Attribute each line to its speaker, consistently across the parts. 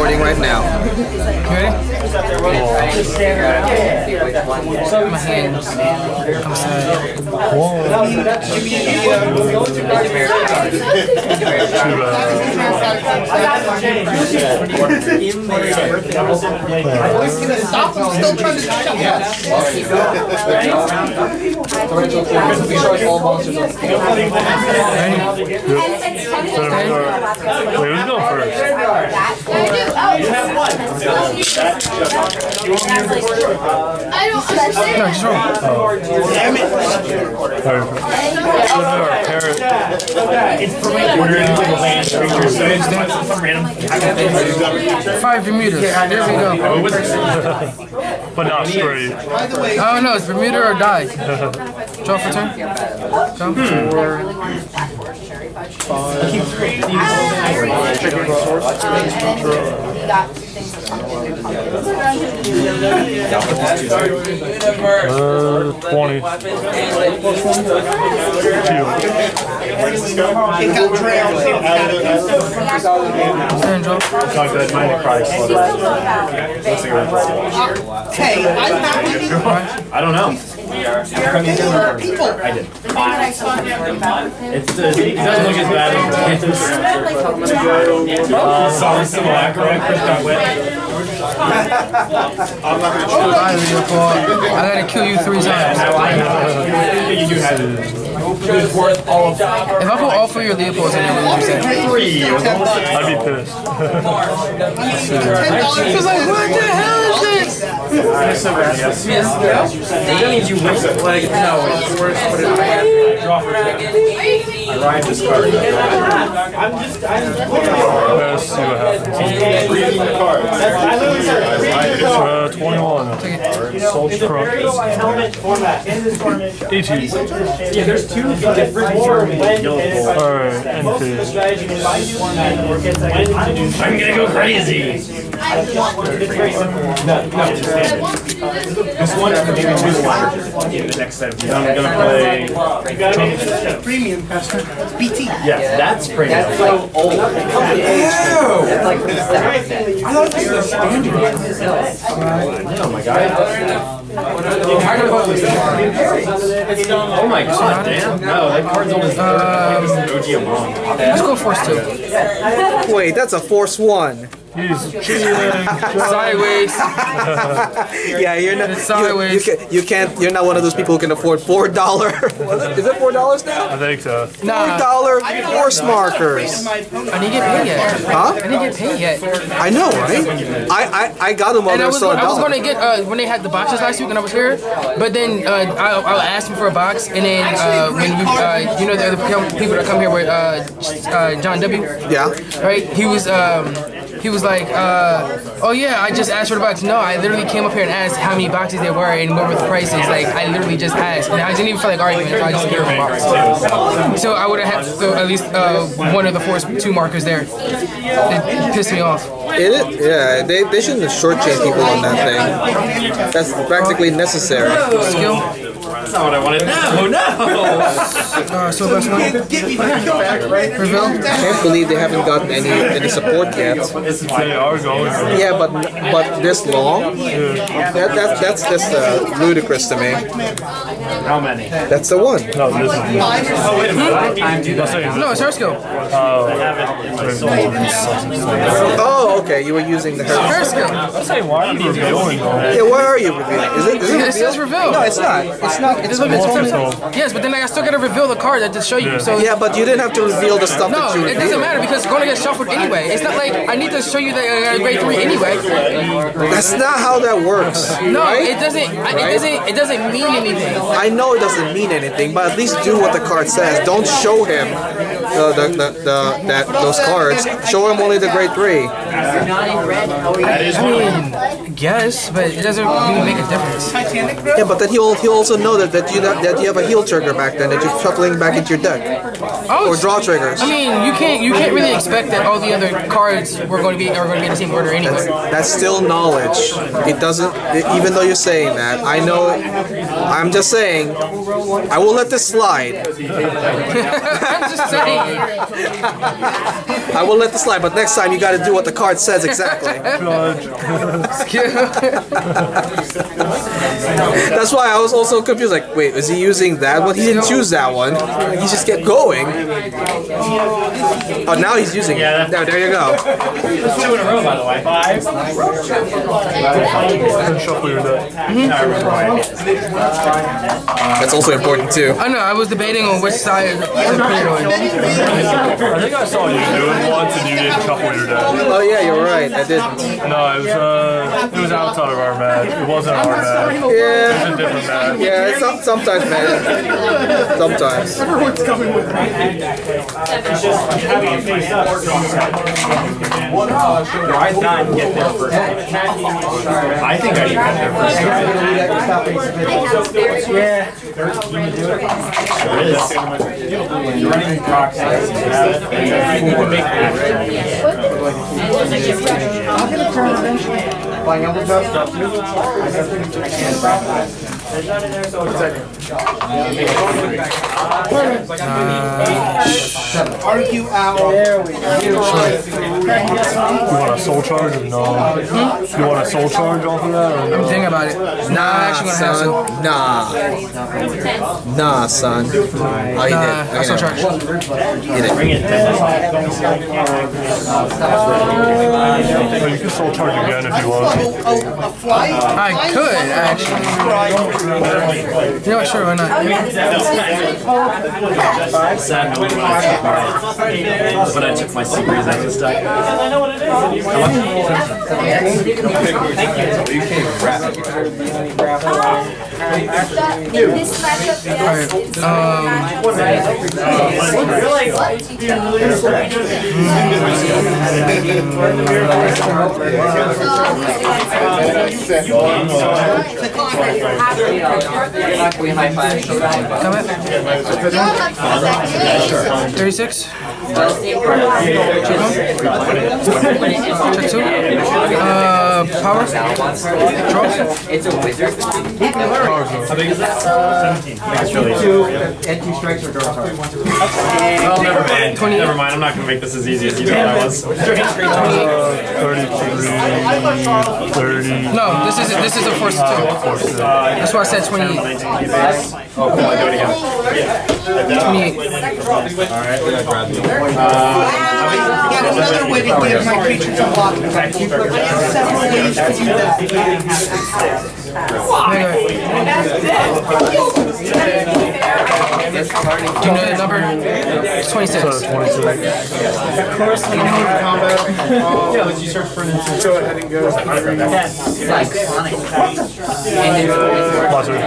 Speaker 1: recording right now.
Speaker 2: You ready? My hands. I'm sorry.
Speaker 1: Stop! I'm still trying to shut
Speaker 3: Wait, who's going first?
Speaker 4: You have one. I don't understand.
Speaker 2: No, just roll.
Speaker 1: Damn it!
Speaker 2: Five Bermudas. There we go.
Speaker 3: But not straight.
Speaker 2: Oh no, it's Bermuda or die. Draw for turn. Go.
Speaker 3: 20.
Speaker 2: Turn, draw.
Speaker 1: Hey, I'm happy.
Speaker 5: I don't know.
Speaker 1: People.
Speaker 5: I did. It doesn't look as bad as Sorry, simulacrum.
Speaker 2: Alright, I gotta kill you 3 times.
Speaker 5: Worth all of
Speaker 2: If I put all 3 of Leopold's in it, what would you say?
Speaker 3: I'd be pissed.
Speaker 2: It's like, what the hell is this?
Speaker 5: That means you win. Like, no, it's worse. Draw for I ride this card.
Speaker 3: Let's see what happens. 21. Soldier Crook. 18.
Speaker 5: Yeah, there's 2 different
Speaker 3: Alright, NT.
Speaker 5: I'm gonna go crazy. This one is maybe 2 the next time. I'm gonna play
Speaker 1: Premium, Pastor. It's BT.
Speaker 5: yeah, that's pretty.
Speaker 6: That's so old. That's like from the 70s.
Speaker 1: I thought this was standard.
Speaker 5: Oh my god. Oh my god, damn. No, that card's only OG Among.
Speaker 2: Let's go force 2.
Speaker 1: Wait, that's a force 1.
Speaker 3: He's cheating.
Speaker 2: Sideways.
Speaker 1: Yeah, you're not.
Speaker 2: Sideways.
Speaker 1: You can't. You're not one of those people who can afford $4. Is it $4 now?
Speaker 3: I think so.
Speaker 2: Nah,
Speaker 1: $4 force markers.
Speaker 2: I didn't get paid yet.
Speaker 1: Huh?
Speaker 2: I didn't get paid yet.
Speaker 1: I know, right? I got them all
Speaker 2: And
Speaker 1: there.
Speaker 2: I was
Speaker 1: So
Speaker 2: going to get, when they had the boxes last week when I was here, but then I asked him for a box, and then when we, you know, the people that come here with John W.
Speaker 1: Yeah.
Speaker 2: Right? He was like, oh yeah, I just asked for the box. No, I literally came up here and asked how many boxes there were and what were the prices. Like, I literally just asked, and I didn't even feel like arguing. So I just gave him a box. So I would have had at least one of the force 2 markers there. It pissed me off.
Speaker 1: Yeah, they shouldn't shortchange people on that thing. That's practically necessary.
Speaker 2: Skill.
Speaker 5: That's not what I wanted. No!
Speaker 2: So best one. Reveal.
Speaker 1: I can't believe they haven't gotten any support yet.
Speaker 3: They are going.
Speaker 1: Yeah, but this long? That's just ludicrous to me.
Speaker 5: How many?
Speaker 1: That's the one.
Speaker 3: No, this is
Speaker 5: Oh, wait a minute.
Speaker 2: No, it's her skill.
Speaker 1: Oh, okay. You were using the hair.
Speaker 2: Her skill.
Speaker 3: I'm saying, why are you revealing though?
Speaker 1: Yeah, where are you revealing? Is it
Speaker 2: It says reveal.
Speaker 1: No, it's not. It's not. It's
Speaker 2: Yes, but then I still gotta reveal the card to show you. So
Speaker 1: yeah, but you didn't have to reveal the stuff
Speaker 2: no,
Speaker 1: that you
Speaker 2: it doesn't matter because it's gonna get shuffled anyway. It's not like I need to show you the grade 3 anyway.
Speaker 1: That's not how that works.
Speaker 2: No,
Speaker 1: right?
Speaker 2: it doesn't. It doesn't mean anything.
Speaker 1: I know it doesn't mean anything, but at least do what the card says. Don't show him those cards. Show him only the grade 3.
Speaker 2: I mean, guess, but it doesn't really make a difference.
Speaker 1: Yeah, but then he'll also know that you have a heal trigger back then that you're shuffling back into your deck.
Speaker 2: Oh,
Speaker 1: Or draw triggers.
Speaker 2: I mean, you can't really expect that all the other cards are going to be in the same order anyway.
Speaker 1: That's still knowledge. It doesn't, even though you're saying that, I know. I'm just saying. I will let this slide.
Speaker 2: I'm just saying.
Speaker 1: I will let this slide, but next time you got to do what the card says exactly. That's why I was also confused. Like, wait, is he using that one? He didn't choose that one. He just kept going. Oh, now he's using it. There you go.
Speaker 5: That's 2 in a row, by the way. 5.
Speaker 3: Shuffle your deck.
Speaker 1: That's also important too.
Speaker 2: I know. I was debating on which side to put it on.
Speaker 3: I think I saw you do it once and you didn't shuffle your deck.
Speaker 1: Oh yeah, you're right. I didn't.
Speaker 3: No, it was outside of our match. It wasn't our match. It was
Speaker 1: Yeah.
Speaker 3: a different match.
Speaker 1: Yeah, sometimes, man. Sometimes.
Speaker 6: Everyone's coming with me.
Speaker 5: I did not get there first. I think I should get there first.
Speaker 6: Yeah.
Speaker 5: There is. You're running proxies. You have it. You can make that.
Speaker 6: I'll get a turn eventually. Flying over dust up. Argue out. There we go.
Speaker 3: You want a soul charge or no? You want a soul charge off of that or no?
Speaker 2: I'm thinking about it. Nah, I'm actually gonna have to.
Speaker 1: Nah, son. Oh, you did.
Speaker 2: That's no charge.
Speaker 1: You did.
Speaker 5: Bring it.
Speaker 3: But you can soul charge again if you want.
Speaker 6: A flight?
Speaker 2: I could actually. You know what? Sure, why not?
Speaker 5: But I took my Seabreeze out of stack.
Speaker 2: Come in. 36. Check 2. Power. Draw.
Speaker 6: It's a wizard.
Speaker 5: How big is that? 17.
Speaker 6: And 2 strikes or draw card.
Speaker 5: Oh, never mind.
Speaker 2: 28.
Speaker 5: Never mind. I'm not going to make this as easy as you thought I was.
Speaker 3: 33, 30.
Speaker 2: No, this is a force 2. That's why I said 28.
Speaker 5: Oh, come on, do it again.
Speaker 2: 28.
Speaker 5: Alright, I grabbed you.
Speaker 6: Got another way to get my creature to block. I have several ways to do that.
Speaker 2: Do you know the number? It's 26.
Speaker 3: 26.
Speaker 6: Of course, I know combat.
Speaker 5: Yeah, let's you search for an instant.
Speaker 6: Go ahead and go.
Speaker 3: Buzzard.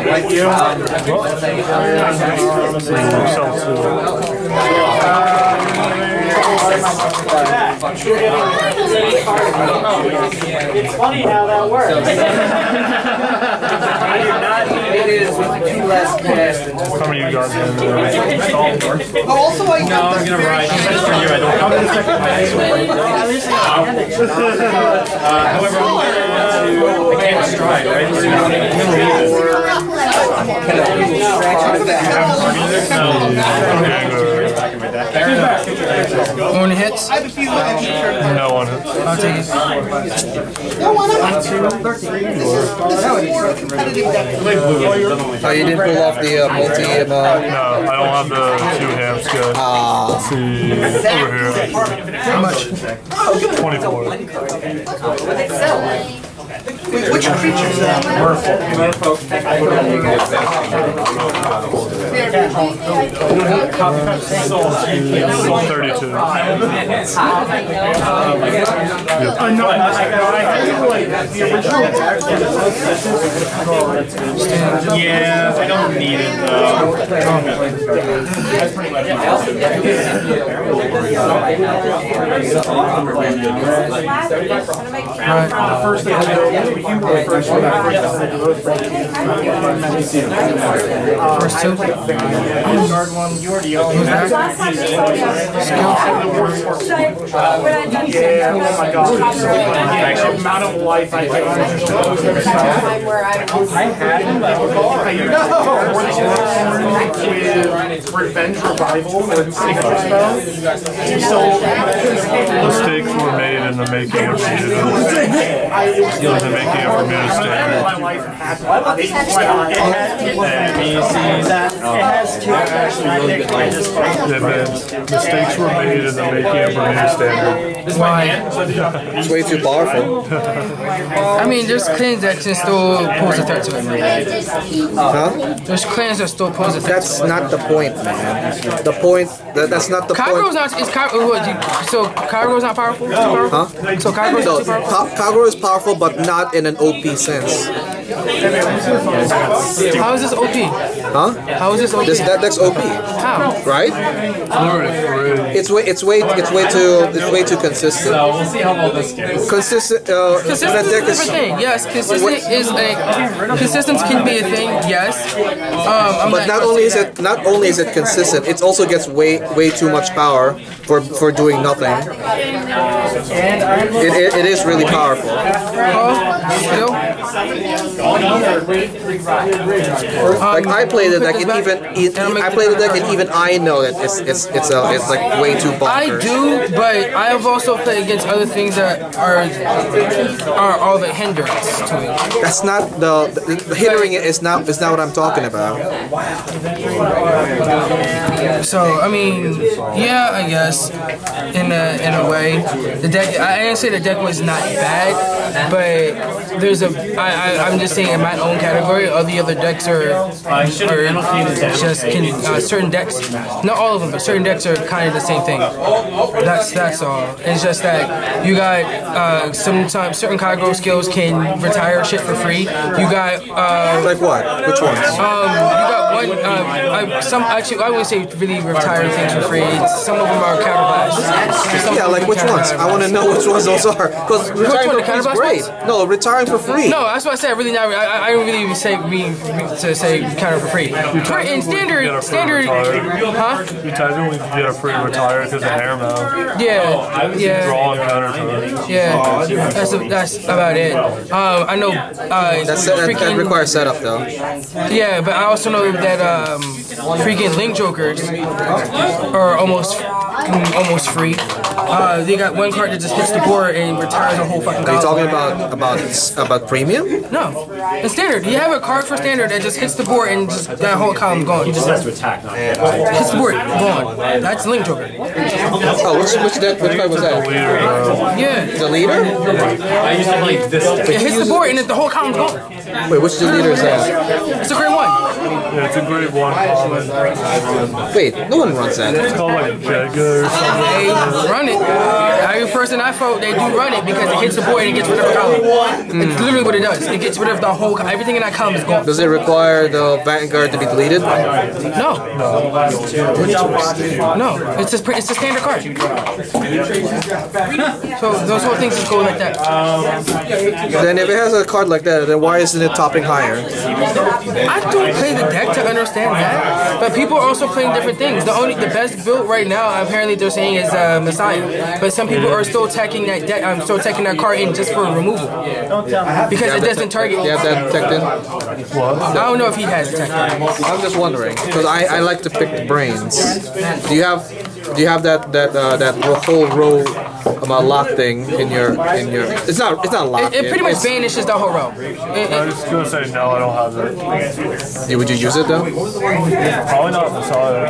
Speaker 6: Like you.
Speaker 7: It's funny how that works.
Speaker 6: It is 2 less cast.
Speaker 3: How many you got in there?
Speaker 6: Oh, also I
Speaker 5: No,
Speaker 6: got
Speaker 5: I'm going to ride. Just for you. I don't come in the second match. However, I can't stride, right? So you don't need
Speaker 2: One hits?
Speaker 6: I have a few extra turns.
Speaker 3: No one.
Speaker 2: I'll take it.
Speaker 6: No, why not? This is more competitive deck.
Speaker 1: Oh, you didn't pull off the multi.
Speaker 3: No, I don't have the 2 hams yet. Let's see. Over here.
Speaker 2: How much?
Speaker 3: 24.
Speaker 6: Wait, which creatures are
Speaker 7: Yeah, I don't need it though.
Speaker 2: First two.
Speaker 7: Guard one, you already own that. Yeah, oh my god. The amount of life I take. With Revenge Revival with Signature Spell.
Speaker 3: Mistakes were made in the making of Bermuda. The making of Bermuda standard.
Speaker 7: My life
Speaker 3: Mistakes were made in the making of Bermuda standard.
Speaker 2: Why?
Speaker 1: It's way too powerful.
Speaker 2: I mean, there's clans that can still pose a threat to it.
Speaker 1: Huh?
Speaker 2: There's clans that still pose a threat.
Speaker 1: That's not the point, man. The point, that's not the
Speaker 2: Kagro's
Speaker 1: point.
Speaker 2: not. Is so Kagro's not powerful? Too powerful?
Speaker 1: Huh?
Speaker 2: So Kagro's not too powerful?
Speaker 1: Kagro is powerful, but not in an OP sense.
Speaker 2: How is this OP?
Speaker 1: Huh?
Speaker 2: How is this OP?
Speaker 1: That deck's OP,
Speaker 2: How?
Speaker 1: right? It's way too consistent.
Speaker 5: So we'll see how well this goes.
Speaker 1: Consistent.
Speaker 2: Consistent
Speaker 1: That
Speaker 2: is a
Speaker 1: deck
Speaker 2: different thing. Yes, consistency can be a thing. Yes.
Speaker 1: But not only is it consistent, it also gets way too much power for doing nothing. It is really powerful.
Speaker 2: Still.
Speaker 1: Like I play the deck, and even I know that it's like way too bonkers.
Speaker 2: I do, but I have also played against other things that are all the hindrance to it.
Speaker 1: That's not the hindering it is not what I'm talking about.
Speaker 2: So I mean, yeah, I guess in a way, the deck. I didn't say the deck was not bad, but there's I'm just saying in my own category, all the other decks are just certain decks. Not all of them, but certain decks are kind of the same thing. That's all. It's just that you got sometimes certain Kagro skills can retire shit for free. You got
Speaker 1: like what? Which ones?
Speaker 2: you got one. Actually, I wouldn't say really retire things for free. Some of them are counterblasts.
Speaker 1: Yeah, like which ones? I want to know which ones those are. Because retiring for free is great. No, retiring for free.
Speaker 2: No, that's what I said. Really, not. I don't really say counter for free. In standard, huh?
Speaker 3: You technically can get a free retire because of hair mount.
Speaker 2: Yeah.
Speaker 3: Draw and counter to it.
Speaker 2: Yeah, that's about it. I know.
Speaker 1: That requires setup though.
Speaker 2: Yeah, but I also know that freaking Link Jokers are almost free. They got one card that just hits the board and retires a whole fucking.
Speaker 1: Are you talking about premium?
Speaker 2: No, in standard. You have a card for standard that just hits the board and just that whole column gone. He just has to attack, not hits the board, gone. That's Link Joker.
Speaker 1: Oh, which card was that?
Speaker 2: Yeah.
Speaker 1: The leader?
Speaker 5: I used to play this deck.
Speaker 2: It hits the board and the whole column's gone.
Speaker 1: Wait, which the leader is that?
Speaker 2: It's a great one.
Speaker 3: Yeah, it's a great one.
Speaker 1: Wait, no one runs that.
Speaker 3: It's called like Jega or something.
Speaker 2: They run it. Every person I vote, they do run it because it hits the board and it gets rid of the column. It's literally what it does. It gets rid of the whole. Everything in that column is gone.
Speaker 1: Does it require the Vanguard to be deleted?
Speaker 2: No. No. It's a standard card. So those whole things just go like that.
Speaker 1: Then if it has a card like that, then why isn't it topping higher?
Speaker 2: I don't play the deck to understand that, but people are also playing different things. The best build right now, apparently they're saying is Messiah, but some people are still attacking that deck. I'm still taking that card in just for removal because it doesn't target.
Speaker 1: You have that teched in?
Speaker 2: I don't know if he has it teched in.
Speaker 1: I'm just wondering because I like to pick the brains. Do you have that whole row lock thing in your. It's not locked.
Speaker 2: It pretty much banishes the whole row.
Speaker 3: I'm just gonna say no. I don't have it.
Speaker 1: Yeah, would you use it though?
Speaker 3: Probably not the solid.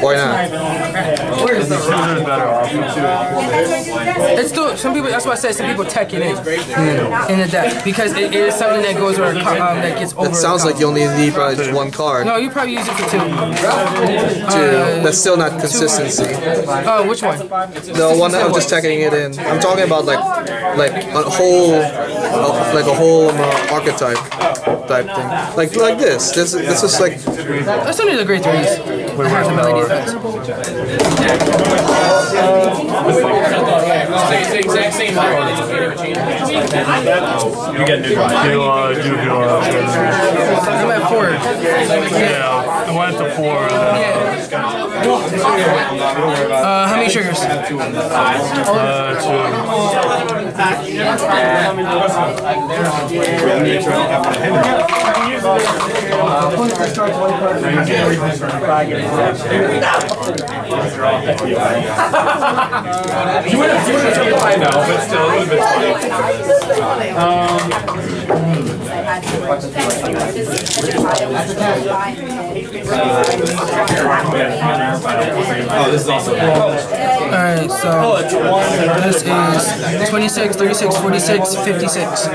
Speaker 1: Why not?
Speaker 3: There's better options.
Speaker 2: It's still some people. That's why I said some people tech it in the deck because it is something that goes over that gets over.
Speaker 1: It sounds like you only need probably just one card.
Speaker 2: No, you probably use it for 2.
Speaker 1: That's still not consistency.
Speaker 2: Oh, which one?
Speaker 1: The one that I'm just teching it in. I'm talking about like a whole archetype type thing. Like this. This is like.
Speaker 2: That's only the great 3s. That have the melody effects.
Speaker 5: It's the exact same power. You get new.
Speaker 3: I'm
Speaker 2: at 4.
Speaker 3: Yeah, I went to 4.
Speaker 2: How many triggers?
Speaker 3: 2.
Speaker 5: You would have I know, but still a little bit funny. Oh, this is also
Speaker 2: Alright, so this is 26, 36, 46, 56. 2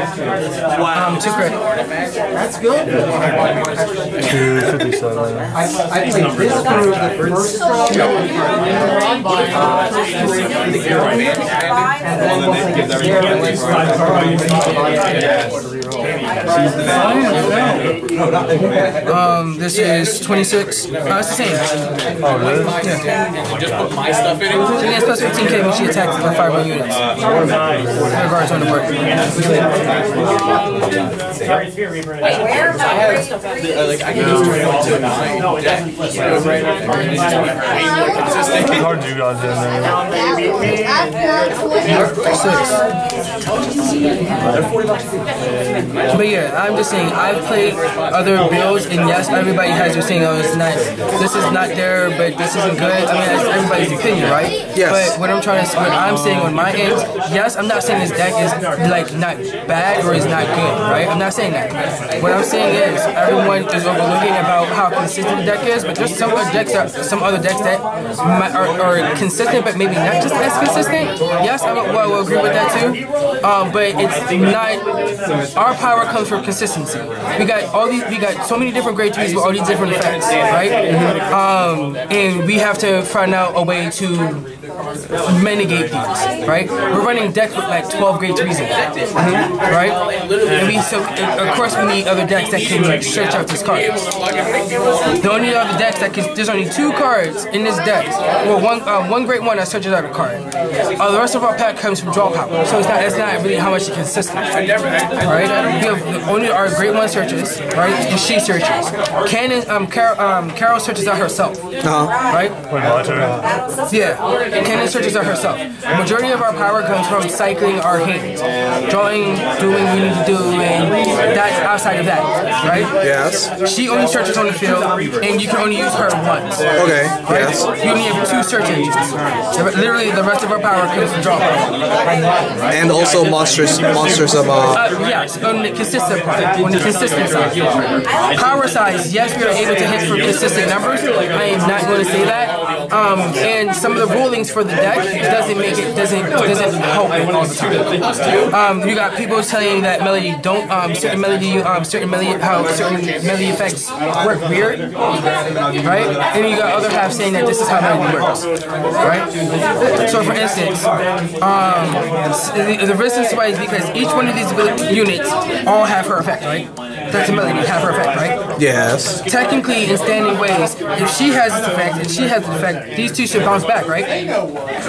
Speaker 2: credit.
Speaker 6: That's good.
Speaker 3: 257.
Speaker 6: I played this through the first
Speaker 2: This is 26. It's the same.
Speaker 3: Oh, really?
Speaker 5: just put my stuff in it.
Speaker 2: She gets plus 15k when she attacks with 5 more units. Her guards on the board.
Speaker 3: What card you got in there?
Speaker 2: But yeah, I'm just saying, I've played other builds, and yes, everybody has their saying, oh, it's not, this is not there, but this isn't good. I mean, it's everybody's opinion, right?
Speaker 1: Yes.
Speaker 2: But what I'm saying on my end, yes, I'm not saying this deck is like not bad or is not good, right? I'm not saying that. What I'm saying is everyone is overlooking about how consistent the deck is, but there's some other decks that are consistent, but maybe not just as consistent. Yes, I will agree with that too. But it's not. Our power comes from consistency. We got so many different grade 3s with all these different effects, right? And we have to find out a way to mitigate these, right? We're running decks with like 12 grade 3s in it, right? And of course we need other decks that can search out these cards. The only other decks there's only 2 cards in this deck. Well, one great one that searches out a card. The rest of our pack comes from draw power, so it's not really how much it's consistent, right? We have only our great one searches, right? And she searches. Carol searches out herself, right?
Speaker 3: Wait, my turn?
Speaker 2: Yeah. Cannon searches out herself. The majority of our power comes from cycling our hands. Drawing, doing what we need to do, and that's outside of that, right?
Speaker 1: Yes.
Speaker 2: She only searches on the field, and you can only use her once.
Speaker 1: Okay.
Speaker 2: Right?
Speaker 1: Yes.
Speaker 2: You only have 2 search engines. Literally, the rest of our power comes from draw power.
Speaker 1: And also monsters of
Speaker 2: yes, on the consistent part, on the consistent side. Power size, yes, we are able to hit for consistent numbers. I am not going to say that. And some of the rulings for the deck doesn't help it all the time. You got people saying that melody don't certain melody effects work weird, right? And you got other half saying that this is how melody works, right? So for instance, the resistance wise because each one of these units all have her effect, right? That's a melody, have her effect, right?
Speaker 1: Yes.
Speaker 2: Technically, in standing ways, if she has this effect and she has this effect, these 2 should bounce back, right?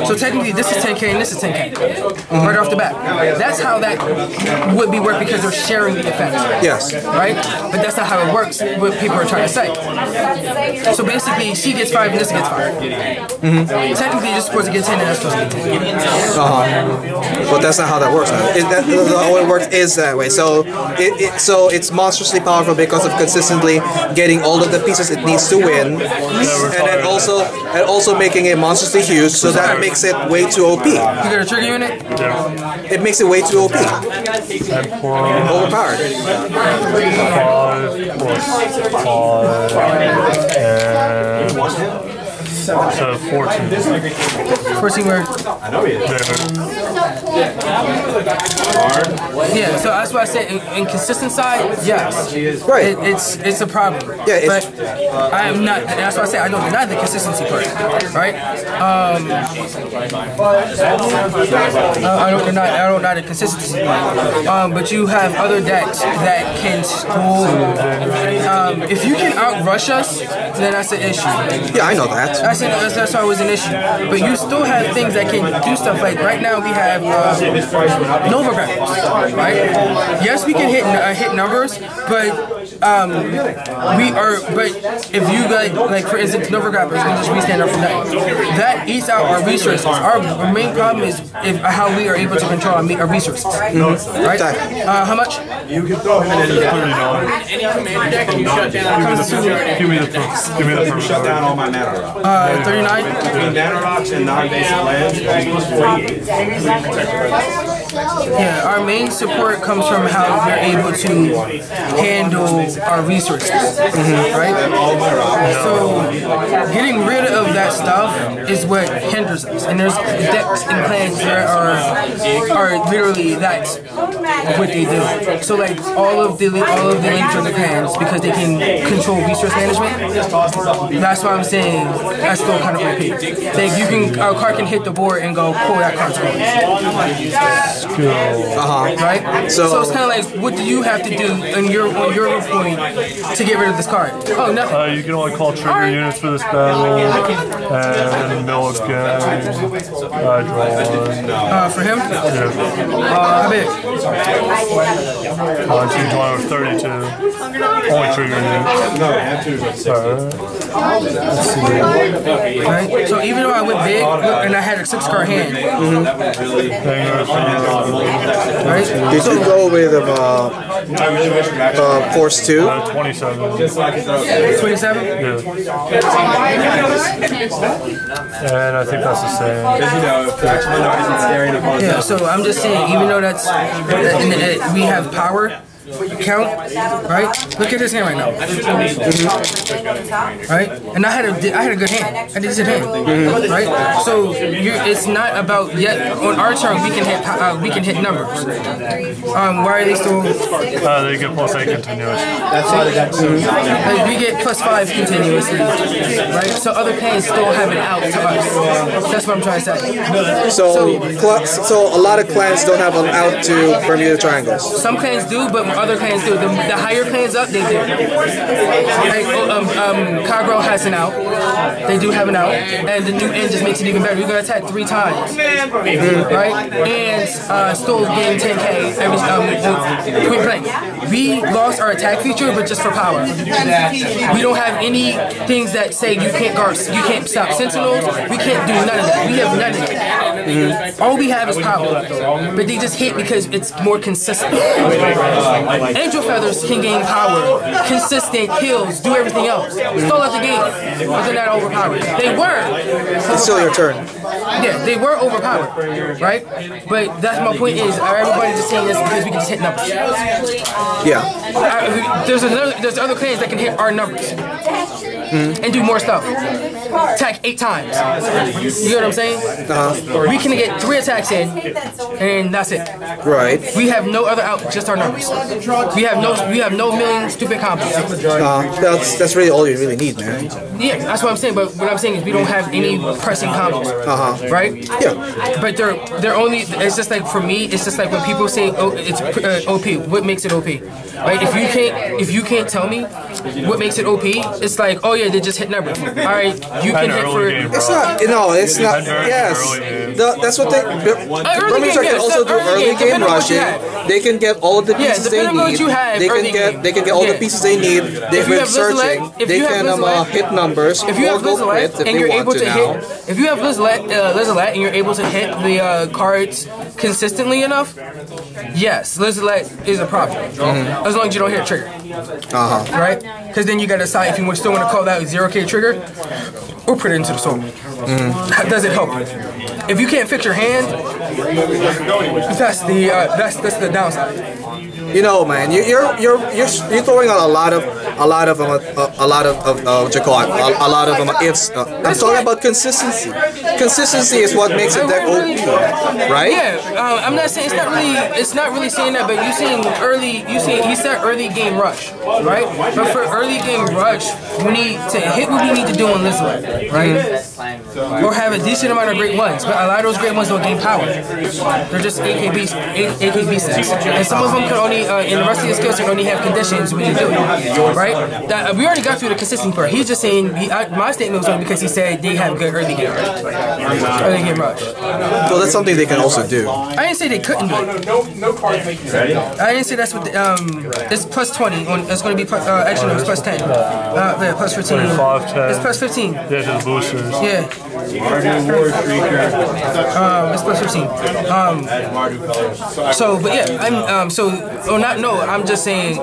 Speaker 2: So technically, this is 10k and this is 10k, right off the bat. That's how that would be work because they're sharing the effect.
Speaker 1: Yes.
Speaker 2: Right? But that's not how it works. What people are trying to say. So basically, she gets 5 and this gets 5. Technically, you're supposed to get 10 and that's supposed to get 10.
Speaker 1: But that's not how that works. How it works is that way. So it's monstrously powerful because of consistently getting all of the pieces it needs to win, and then also making it monstrously huge. So that makes it way too OP.
Speaker 2: You got a trigger unit?
Speaker 3: Yeah.
Speaker 1: It makes it way too OP. Overpowered.
Speaker 3: 5 plus 5 and so 14.
Speaker 2: 14 where? Yeah, so that's why I said in consistent side, yes.
Speaker 1: Right.
Speaker 2: It's a problem.
Speaker 1: Yeah,
Speaker 2: but I am not, that's why I say I don't deny the consistency part, right? I don't deny the consistency part. But you have other decks that can school. If you can outrush us, then that's an issue.
Speaker 1: Yeah, I know that.
Speaker 2: That's always an issue. But you still have things that can do stuff. Like right now we have Nova Grapples, right? Yes, we can hit numbers, but But if you like for instance, Nova Grapples, we just restand up for nothing. That eats out our resources. Our main problem is how we are able to control our resources. Right? How much?
Speaker 5: You can throw him in any commander deck and you shut down.
Speaker 3: Give me the first.
Speaker 5: Shut down all my mana rocks.
Speaker 2: 39?
Speaker 5: Between mana rocks and non-basic lands, equals 48.
Speaker 2: Yeah, our main support comes from how we're able to handle our resources, right? So getting rid of that stuff is what hinders us. And there's decks and clans that are literally that's what they do. So like all of the links are the clans because they can control resource management. That's why I'm saying that's still kind of OP. Like you can a card can hit the board and go pull that card's card. Right? So it's kind of like, what do you have to do on your point to get rid of this card? Oh, nothing.
Speaker 3: You can only call trigger units for this battle, and mill again. I draw one.
Speaker 2: For him?
Speaker 3: Yeah.
Speaker 2: How big?
Speaker 3: Team 20 was 32. Only trigger unit.
Speaker 2: Right. So even though I went big and I had a 6-card hand. Right?
Speaker 1: Did you go with Force 2?
Speaker 3: 27.
Speaker 2: 27?
Speaker 3: Yeah. And I think that's the same.
Speaker 2: Yeah, so I'm just saying, even though we have power count, right? Look at his hand right now. Right? And I had a good hand. I did a good hand. Right? So it's not about yet on our turn we can hit numbers. Why are they still?
Speaker 3: They get +8 continuous.
Speaker 2: That's why they got we get +5 continuously, right? So other clans still have it out to us. That's what I'm trying to say.
Speaker 1: So a lot of clans don't have an out to Bermuda triangles.
Speaker 2: Some clans do, but other clans do. The higher clans up, they do. Like, Kagro has an out. They do have an out. And the new end just makes it even better. You're going to attack 3 times. Right? And still gain 10k every point blank. We lost our attack feature, but just for power. We don't have any things that say you can't stop sentinels. We can't do none of that. We have none of that. All we have is power. But they just hit because it's more consistent. Angel Feathers can gain power, consistent kills, do everything else. Stole out the game, but they're not overpowered. They were.
Speaker 1: It's still your turn.
Speaker 2: Yeah, they were overpowered, right? But that's my point is, everybody's just saying this because we can just hit numbers.
Speaker 1: Yeah.
Speaker 2: There's other clans that can hit our numbers and do more stuff. Attack 8 times. You know what I'm saying? We can get 3 attacks in, and that's it.
Speaker 1: Right.
Speaker 2: We have no other out, just our numbers. We have no million stupid combos.
Speaker 1: That's really all you really need, man.
Speaker 2: Yeah, that's what I'm saying. But what I'm saying is we don't have any pressing combos. Right?
Speaker 1: Yeah.
Speaker 2: But they're only. It's just like for me. It's just like when people say, "Oh, it's OP." What makes it OP? Right? If you can't tell me what makes it OP, it's like, oh yeah, they just hit numbers. All right, you can hit for.
Speaker 1: It's not. No, it's not. Yes, that's what they. Bermudas can also do early game rushing. They can get all of the pieces they need. They can get all the pieces they need. They've been searching. They can hit numbers.
Speaker 2: If you have Lizzlet and you're able to hit, if you have Lizzlet and you're able to hit the cards consistently enough, yes, Lizzlet is a problem. As long as you don't hit a trigger. Right? Because then you gotta decide if you still want to call that a 0K trigger or put it into the sword. Does it help? If you can't fix your hand, that's the downside.
Speaker 1: You know, man, you're throwing out a lot of ifs. I'm talking about consistency. Consistency is what makes a deck OP, right?
Speaker 2: Yeah, I'm not saying it's not really saying that, but you saying early. He said early game rush, right? But for early game rush, we need to hit what we need to do on Lizzlet, right? Or have a decent amount of great ones, but a lot of those great ones don't gain power. They're just AKB sets, and some of them can only in the rest of your skills can only have conditions when you do it, right? That we already got through the consistency part. He's just saying my statement was only because he said they have good early game rush.
Speaker 1: Well, that's something they can also do.
Speaker 2: I didn't say they couldn't do it.
Speaker 5: No cards make you ready.
Speaker 2: I didn't say that's what it's plus 20. It's going to be actually no, it's plus 10. Yeah, plus 15. It's plus 15.
Speaker 3: Yeah, just boosters.
Speaker 2: Yeah. It's plus 15. But yeah, I'm just saying,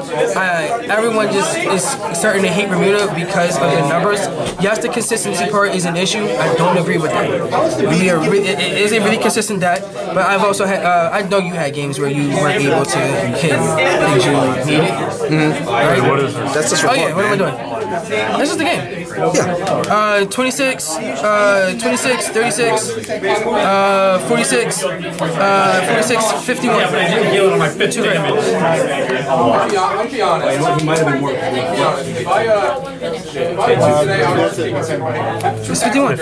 Speaker 2: everyone just is starting to hate Bermuda because of the numbers. Yes, the consistency part is an issue. I don't agree with that. It isn't really consistent but I've also had, I know you had games where you weren't able to hit things you needed.
Speaker 3: Right? What is this?
Speaker 1: That's just
Speaker 2: what am I doing? This is the game.
Speaker 1: Yeah.
Speaker 2: 26, 36, 46, 46, 51. Two grand.
Speaker 5: I'll be honest. He might have been more.
Speaker 2: It's 51.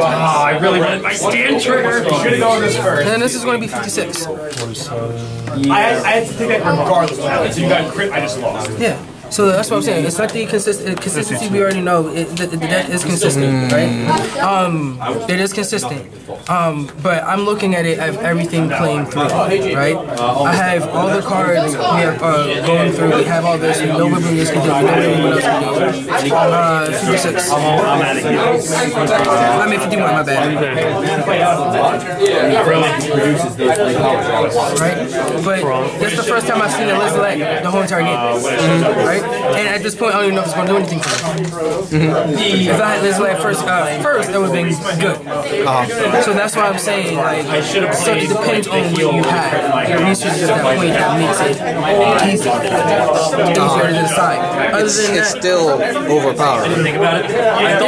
Speaker 7: I really wanted my stand trigger. Should have gone this first.
Speaker 2: And this is going to be 56.
Speaker 7: I had to take that regardless of how. So you got crit. I just lost.
Speaker 2: Yeah. So that's what I'm saying. It's not the consistency we already know. The deck is consistent, right? It is consistent. But I'm looking at it as everything playing through, right? I have all the cards we have going through. We have all this. We know what Bermudas can do. We know what anyone else can do. 56. I mean 51. My bad. Right? But that's the first time I've seen a Lizzlet the whole entire game, right? And at this point, I don't even know if it's going to do anything for me. If I had Lizzlet first, that would have been good. So that's why I'm saying, so it depends on what you have. Your research at that point that makes it easier to decide. Other than
Speaker 1: It's
Speaker 2: that,
Speaker 1: still overpowered.
Speaker 2: in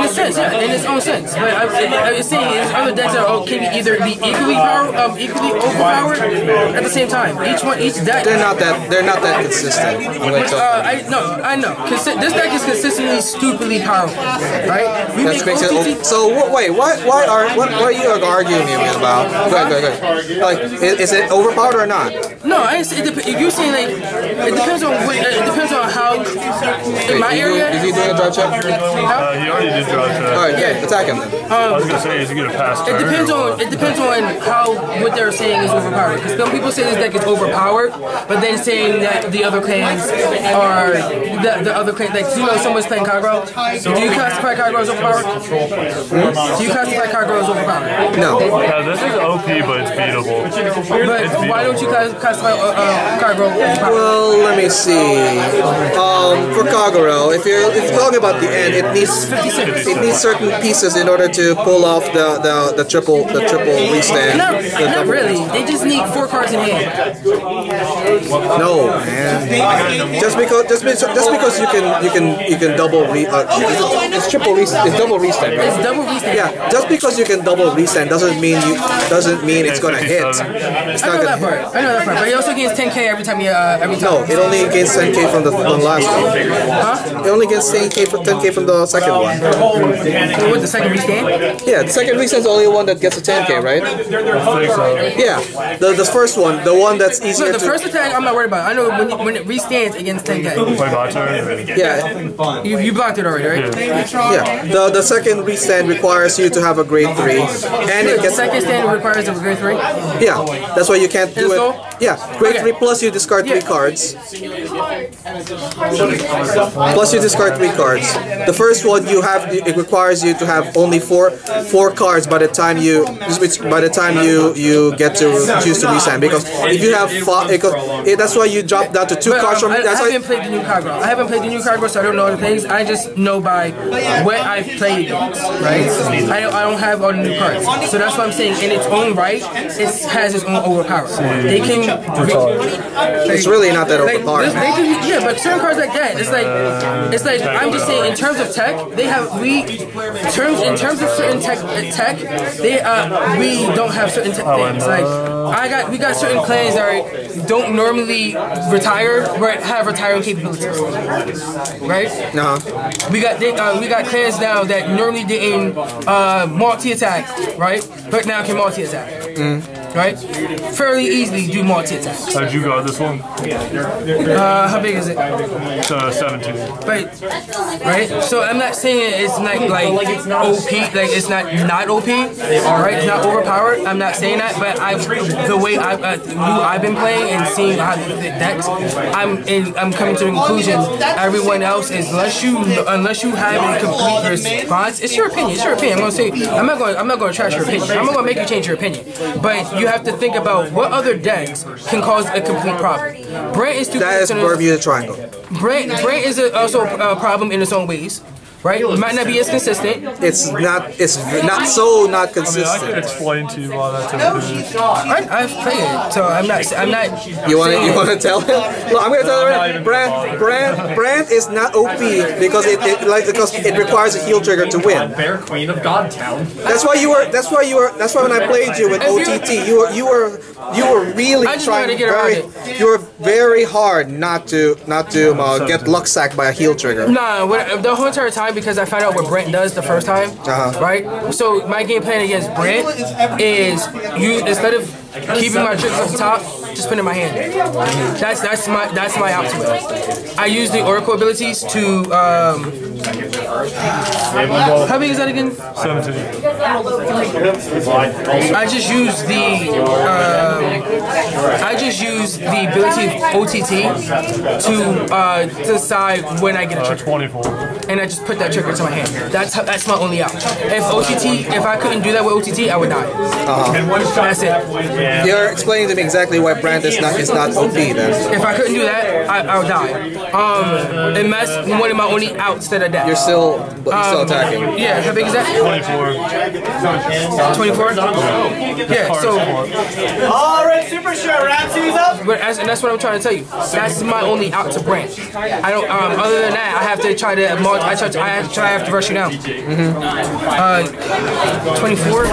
Speaker 2: a sense, yeah, in its own sense. But I'm saying there's other decks that can either be equally overpowered at the same time. Each deck.
Speaker 1: They're not that consistent.
Speaker 2: I know. This deck is consistently stupidly powerful, right?
Speaker 1: Wait, what are you arguing me about? Go ahead. Like, is it overpowered or not?
Speaker 2: No, you're saying it depends on how in my area.
Speaker 1: Is he doing a drive check?
Speaker 3: He already did drive check.
Speaker 1: All right, yeah, attack him then.
Speaker 3: I was gonna say, is he gonna pass turn?
Speaker 2: It depends on how what they're saying is overpowered. Because some people say this deck is overpowered, but then saying that the other clans are the other clans. Like, someone's playing Kagro. Do you classify Kagro as overpowered? Do you classify Kagro as overpowered?
Speaker 1: No.
Speaker 3: This is OP, but it's beatable.
Speaker 2: But why don't you classify Kagro as overpowered?
Speaker 1: Well, let me see. For Kagero, if you're talking about the end, it needs certain pieces in order to pull off the triple restand.
Speaker 2: Not really. They just need 4 cards in hand.
Speaker 1: No, man. Just because you can double it's triple restand. It's double restand, right?
Speaker 2: It's double restand.
Speaker 1: Yeah. Just because you can double restand doesn't mean it's gonna hit. It's not gonna hit.
Speaker 2: I know that part. But he also gains 10K every time.
Speaker 1: No, it only gains 10K from the last one.
Speaker 2: Huh?
Speaker 1: It only gets 10K from the second one.
Speaker 2: What, the second restand?
Speaker 1: Yeah, the second restand is only one that gets a 10K, right? Yeah, the first one, the one that's easier
Speaker 2: the first attack, I'm not worried about it. I know when it restands, it gets 10K.
Speaker 3: turn.
Speaker 1: Yeah,
Speaker 2: You blocked it already, right?
Speaker 1: yeah. The second restand requires you to have a grade 3, and it
Speaker 2: The
Speaker 1: gets
Speaker 2: second stand requires a grade 3.
Speaker 1: yeah. That's why you can't do
Speaker 2: so?
Speaker 1: it. Yeah, grade
Speaker 2: Okay.
Speaker 1: 3 plus you discard 3 cards. Plus you discard 3 cards. The first one it requires you to have only four cards by the time you get to choose to restand, because if you have 5, that's why you drop down to 2 cards from.
Speaker 2: I
Speaker 1: That's why.
Speaker 2: haven't played the new card bro. I haven't played the new card bro, so I don't know the things. I just know by what I've played against, right? I don't have all the new cards, so that's what I'm saying. In its own right, it has its own overpower. They can.
Speaker 1: It's really not that
Speaker 2: Like,
Speaker 1: overpowered.
Speaker 2: yeah, but certain cards like that, it's like I'm just saying in terms of tech, in terms of certain tech, we don't have certain tech things. Like we got certain clans that don't normally retire, but have retiring capabilities, right? We got clans now that normally didn't multi-attack, right? But now can multi-attack. Right? Fairly easily do multi-attack.
Speaker 3: How'd you got this one?
Speaker 2: How big is it?
Speaker 3: 17.
Speaker 2: Right? So I'm not saying it's not like it's not OP, like it's not OP, alright? It's not overpowered. I'm not saying that, but the way I've been playing and seeing how the decks, I'm coming to the conclusion everyone else is unless you have a complete response. It's your opinion. It's your opinion. I'm not going to trash your opinion. I'm not going to make you change your opinion. But you have to think about what other decks can cause a complete problem. Brent is too.
Speaker 1: That is Bermuda Triangle.
Speaker 2: Brent is also a problem in its own ways. Right? It might not be as consistent.
Speaker 1: It's not so not consistent.
Speaker 3: I could explain to you why that's okay.
Speaker 2: I've played it, so I'm not.
Speaker 1: You want to tell him? Look, I'm gonna tell him right now. Brand is not OP because it requires a heal trigger to win.
Speaker 5: Bear Queen of Godtown.
Speaker 1: That's why when I played you with OTT, you were really trying
Speaker 2: to get around it.
Speaker 1: You were very hard not to get luck sacked by a heal trigger.
Speaker 2: Nah, the whole entire time, because I found out what Brent does the first time, right? So my game plan against Brent is instead of keeping my tricks at the top, just put it in my hand. That's my out to it. I use the Oracle abilities to how big is that again?
Speaker 3: 17.
Speaker 2: I just use the ability of OTT to decide when I get a trigger.
Speaker 3: 24.
Speaker 2: And I just put that trigger to my hand. That's my only out. If I couldn't do that with OTT, I would die. That's it.
Speaker 1: You're explaining to me exactly why Brand is not OP then.
Speaker 2: If I couldn't do that, I would die. And that's one of my only outs that I die.
Speaker 1: You're still attacking.
Speaker 2: Yeah, how big is that?
Speaker 3: 24.
Speaker 2: 24? Yeah, so.
Speaker 7: Alright, super show, Ramsey's up.
Speaker 2: And that's what I'm trying to tell you. That's my only out to branch. I don't. Other than that, I have to try to. I have to rush you down. 24.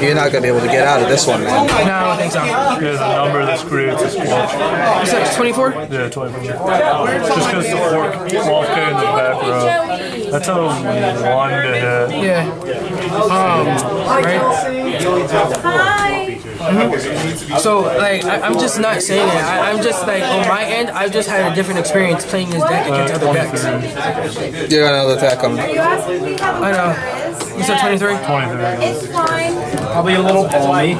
Speaker 1: You're not gonna be able to get out of this one, man.
Speaker 2: No, I don't think so.
Speaker 3: There's a number that creates a squelch.
Speaker 2: You said 24?
Speaker 3: Yeah, 24. Just because the 12K in the back row. That's a 1 to hit.
Speaker 2: Yeah. Right? So, like, I'm just not saying it. I'm just, like, on my end, I've just had a different experience playing this deck against other decks.
Speaker 1: You got another attack coming.
Speaker 2: I know. You said 23?
Speaker 3: 23.
Speaker 4: It's fine.
Speaker 5: Probably a little balmy.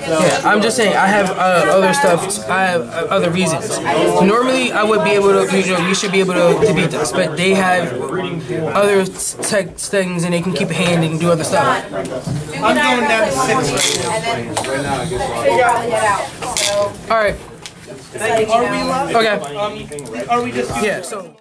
Speaker 2: Yeah, I'm just saying, I have other stuff, I have other reasons. Normally, I would be able to, you should be able to beat this, but they have other tech things and they can keep a hand and do other stuff.
Speaker 6: I'm going down to 6.
Speaker 2: Alright.
Speaker 6: Are we live?
Speaker 2: Okay.
Speaker 6: Are we just...
Speaker 2: Yeah, so.